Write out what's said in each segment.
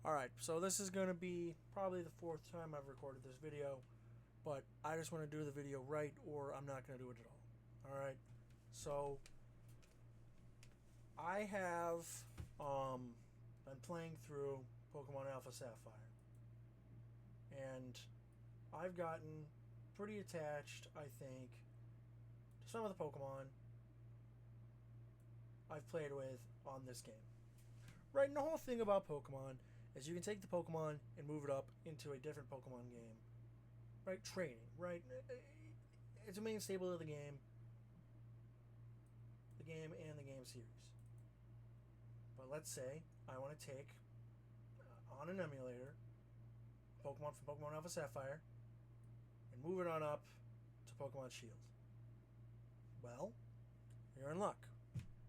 Alright, so this is going to be probably the fourth time I've recorded this video, but I just want to do the video right or I'm not going to do it at all. Alright, so I have been playing through Pokemon Alpha Sapphire, and I've gotten pretty attached, I think, to some of the Pokemon I've played with on this game. Right, and the whole thing about Pokemon is you can take the Pokemon and move it up into a different Pokemon game. Right, training, right? It's a main staple of the game and the game series. But let's say I want to take, on an emulator, Pokemon from Pokemon Alpha Sapphire and move it on up to Pokemon Shield. Well, you're in luck,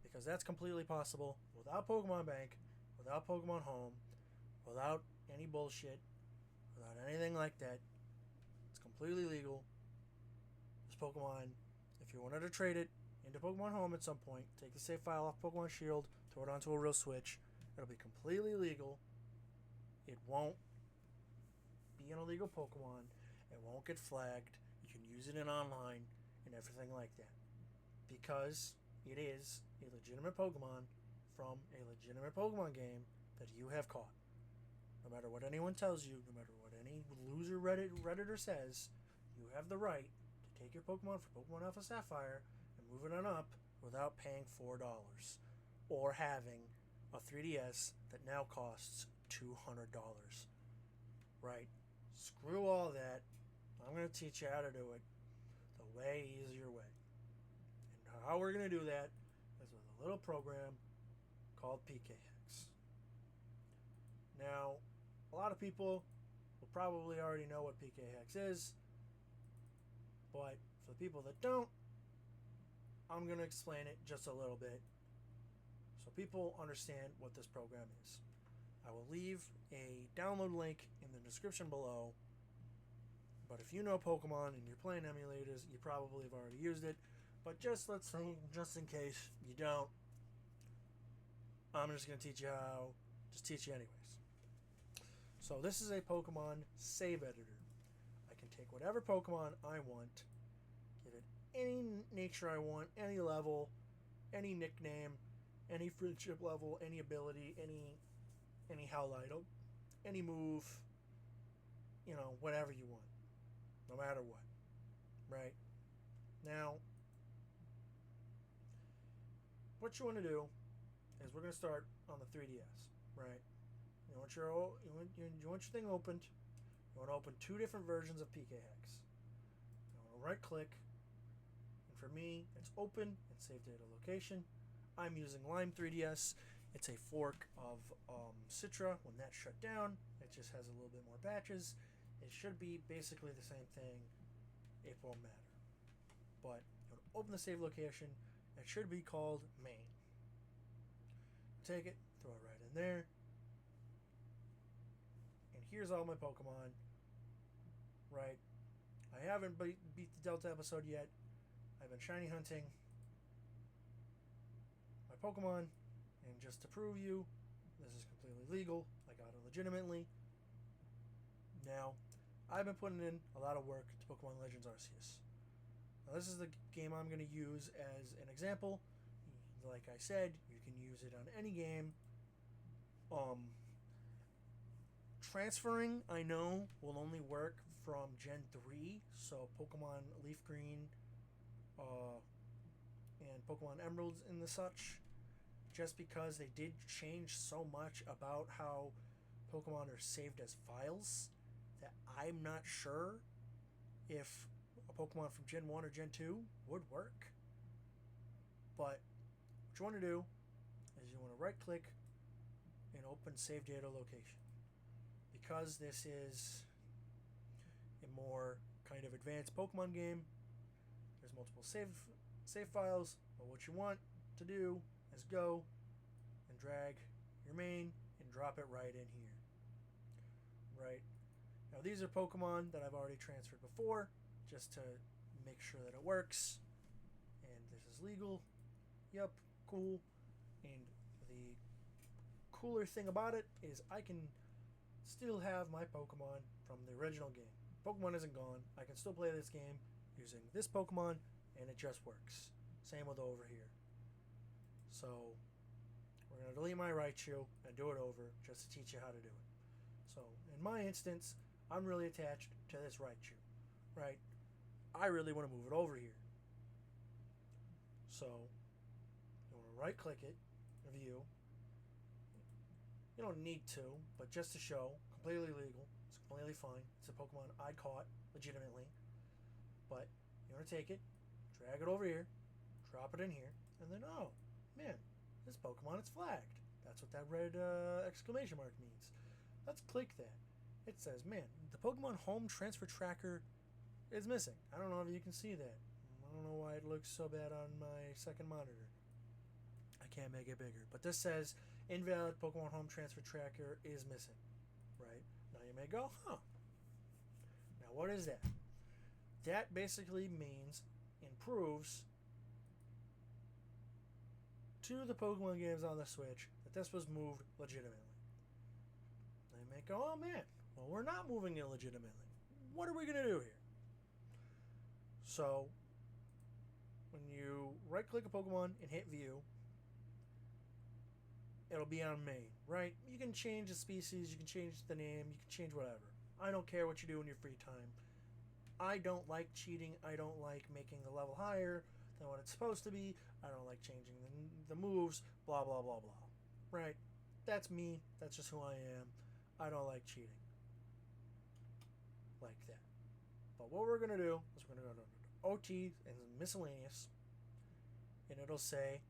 because that's completely possible without Pokemon Bank, without Pokemon Home, without any bullshit, without anything like that. It's completely legal. This Pokemon, if you wanted to trade it into Pokemon Home at some point, take the save file off Pokemon Shield, throw it onto a real Switch, it'll be completely legal. It won't be an illegal Pokemon. It won't get flagged. You can use it in online and everything like that. Because it is a legitimate Pokemon from a legitimate Pokemon game that you have caught. No matter what anyone tells you, no matter what any loser Redditor says, you have the right to take your Pokemon from Pokemon Alpha Sapphire and move it on up without paying $4 or having a 3DS that now costs $200. Right? Screw all that. I'm going to teach you how to do it the way easier way. And how we're going to do that is with a little program called PKHex. Now, a lot of people will probably already know what PKHex is, but for the people that don't, I'm going to explain it just a little bit so people understand what this program is. I will leave a download link in the description below, but if you know Pokemon and you're playing emulators, you probably have already used it, but let's say, just in case you don't, I'm just going to teach you how, just teach you anyways. So this is a Pokemon save editor. I can take whatever Pokemon I want, give it any nature I want, any level, any nickname, any friendship level, any ability, any howl item, any move, whatever you want, no matter what, right? Now, what you want to do is we're going to start on the 3DS, right? You want your thing opened. You want to open two different versions of PKHex. You want to right click, and for me, it's open and save data location. I'm using Lime 3DS. It's a fork of Citra. When that shut down, it just has a little bit more batches. It should be basically the same thing. It won't matter. But you want to open the save location. It should be called main. Take it, throw it right in there. And here's all my Pokemon. Right? I haven't beat the Delta episode yet. I've been shiny hunting my Pokemon, and just to prove you, this is completely legal. I got it legitimately. Now, I've been putting in a lot of work to Pokemon Legends Arceus. Now, this is the game I'm going to use as an example. Like I said, you can use it on any game. Transferring, I know, will only work from Gen 3, so Pokemon Leaf Green, and Pokemon Emeralds and the such, just because they did change so much about how Pokemon are saved as files that I'm not sure if a Pokemon from Gen 1 or Gen 2 would work. But what you want to do is you want to right click and open save data location. Because this is a more kind of advanced Pokemon game, there's multiple save files, but what you want to do is go and drag your main and drop it right in here. Right? Now these are Pokemon that I've already transferred before, just to make sure that it works. And this is legal. Yep, cool. And the cooler thing about it is I can still have my Pokemon from the original game. Pokemon isn't gone. I can still play this game using this Pokemon, and it just works. Same with over here. So we're going to delete my Raichu and do it over just to teach you how to do it. So in my instance, I'm really attached to this Raichu, right? I really want to move it over here. So you want to right click it, view. You don't need to, but just to show, completely legal. It's completely fine. It's a Pokemon I caught legitimately. But you want to take it, drag it over here, drop it in here, and then, oh, man, this Pokemon is flagged. That's what that red exclamation mark means. Let's click that. It says, man, the Pokemon Home Transfer Tracker is missing. I don't know if you can see that. I don't know why it looks so bad on my second monitor. I can't make it bigger. But this says, invalid Pokemon Home Transfer Tracker is missing. Right? Now you may go, huh. Now what is that? That basically means, improves to the Pokemon games on the Switch that this was moved legitimately. Now you may go, oh man, well we're not moving it legitimately. What are we going to do here? So, when you right click a Pokemon and hit view, it'll be on main, right? You can change the species, you can change the name, you can change whatever. I don't care what you do in your free time. I don't like cheating. I don't like making the level higher than what it's supposed to be. I don't like changing the moves, blah, blah, blah, blah. Right? That's me. That's just who I am. I don't like cheating. Like that. But what we're going to do is we're going to go to OT and miscellaneous, and it'll say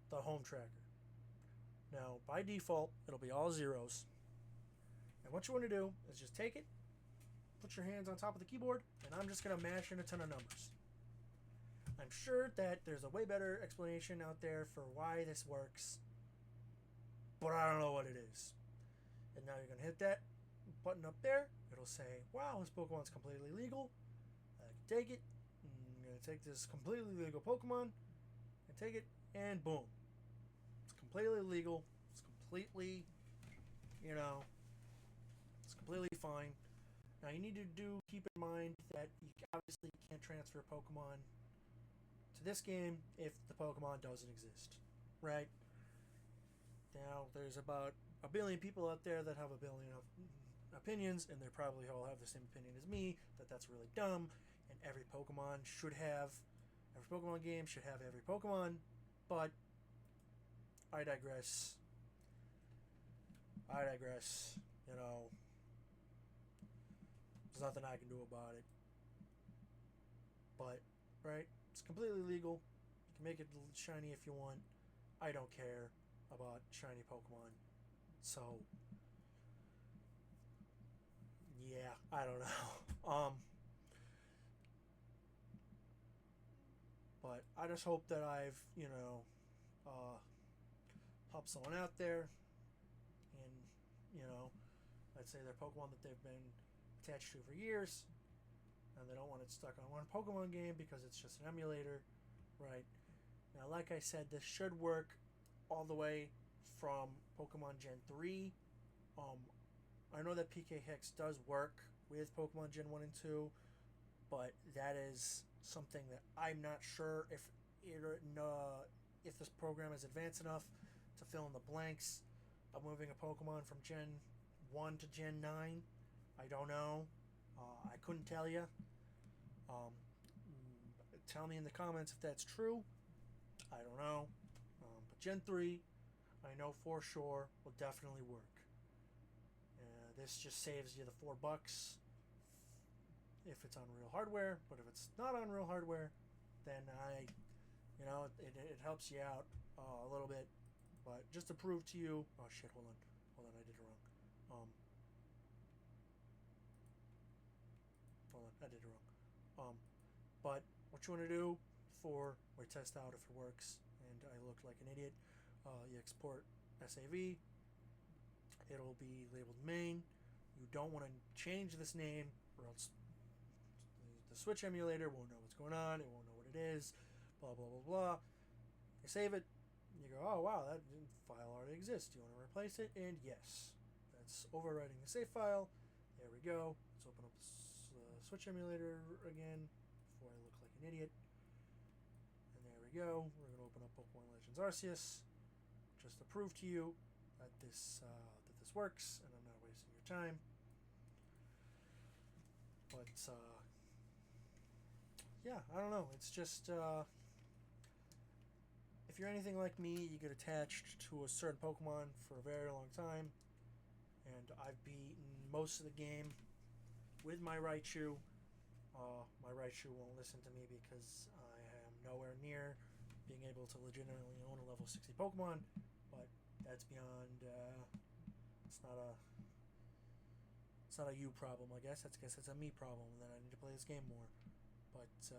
the home tracker. Now, by default, it'll be all zeros. And what you want to do is just take it, put your hands on top of the keyboard, and I'm just going to mash in a ton of numbers. I'm sure that there's a way better explanation out there for why this works, but I don't know what it is. And now you're going to hit that button up there. It'll say, wow, this Pokemon's completely legal. I can take it. I'm going to take this completely legal Pokemon and take it, and boom. It's completely legal. It's completely, it's completely fine. Now you need to keep in mind that you obviously can't transfer Pokemon to this game if the Pokemon doesn't exist, right? Now there's about a billion people out there that have a billion of opinions, and they probably all have the same opinion as me, that that's really dumb, and every Pokemon game should have every Pokemon, but I digress. There's nothing I can do about it. But, right, it's completely legal. You can make it shiny if you want. I don't care about shiny Pokemon. So, yeah, I don't know. But I just hope that I've, helped someone out there, and, let's say they're Pokemon that they've been attached to for years, and they don't want it stuck on one Pokemon game because it's just an emulator, right? Now, like I said, this should work all the way from Pokemon Gen 3. I know that PK Hex does work with Pokemon Gen 1 and 2, but that is something that I'm not sure if this program is advanced enough to fill in the blanks of moving a Pokemon from Gen 1 to Gen 9. I don't know. I couldn't tell you. Tell me in the comments if that's true. I don't know. But Gen 3, I know for sure, will definitely work. This just saves you the $4 if it's on real hardware. But if it's not on real hardware, then it helps you out a little bit. But just to prove to you, oh shit, hold on, I did it wrong. I did it wrong. But what you want to do before we test out if it works, and I look like an idiot, you export SAV. It'll be labeled main. You don't want to change this name, or else the Switch emulator won't know what's going on. It won't know what it is. Blah blah blah blah. You save it. You go, oh wow, that file already exists. Do you want to replace it? And yes, that's overwriting the save file. There we go. Let's open up the Switch emulator again before I look like an idiot. And there we go. We're going to open up Pokemon Legends Arceus just to prove to you that this works and I'm not wasting your time. But yeah, I don't know. It's just if you're anything like me, you get attached to a certain Pokemon for a very long time. And I've beaten most of the game with my Raichu. My Raichu won't listen to me because I am nowhere near being able to legitimately own a level 60 Pokemon. But that's beyond. It's not a you problem, I guess. I guess it's a me problem. That I need to play this game more. But let's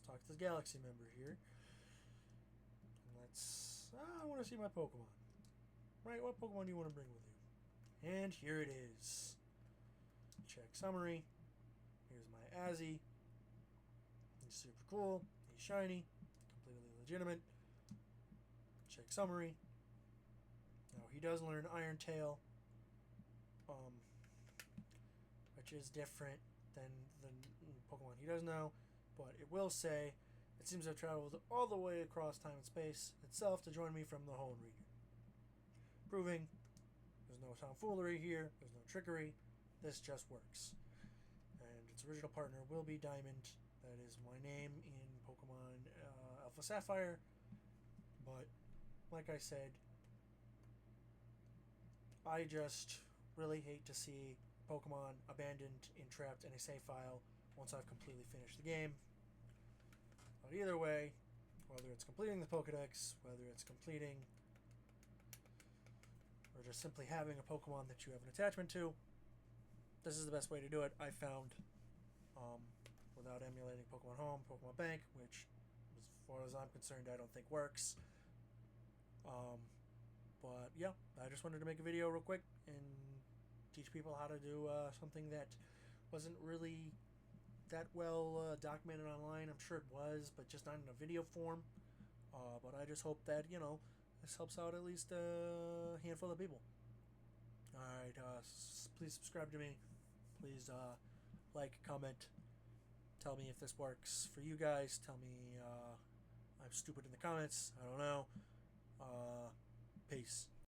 talk to this Galaxy member here. I want to see my Pokemon. Right, what Pokemon do you want to bring with you? And here it is. Check summary. Here's my Azzy. He's super cool. He's shiny. Completely legitimate. Check summary. Now he does learn Iron Tail, which is different than the Pokemon he does know, but it will say, it seems to have traveled all the way across time and space itself to join me from the Hoenn region. Proving there's no tomfoolery here, there's no trickery, this just works. And its original partner will be Diamond, that is my name in Pokemon Alpha Sapphire, but like I said, I just really hate to see Pokemon abandoned, entrapped in a save file once I've completely finished the game. But either way, whether it's completing the Pokedex, whether it's completing or just simply having a Pokemon that you have an attachment to, this is the best way to do it, I found, without emulating Pokemon Home, Pokemon Bank, which, as far as I'm concerned, I don't think works. But yeah, I just wanted to make a video real quick and teach people how to do something that wasn't really that well documented online. I'm sure it was, but just not in a video form. But I just hope that, this helps out at least a handful of people. Alright, please subscribe to me. Please like, comment. Tell me if this works for you guys. Tell me I'm stupid in the comments. I don't know. Peace.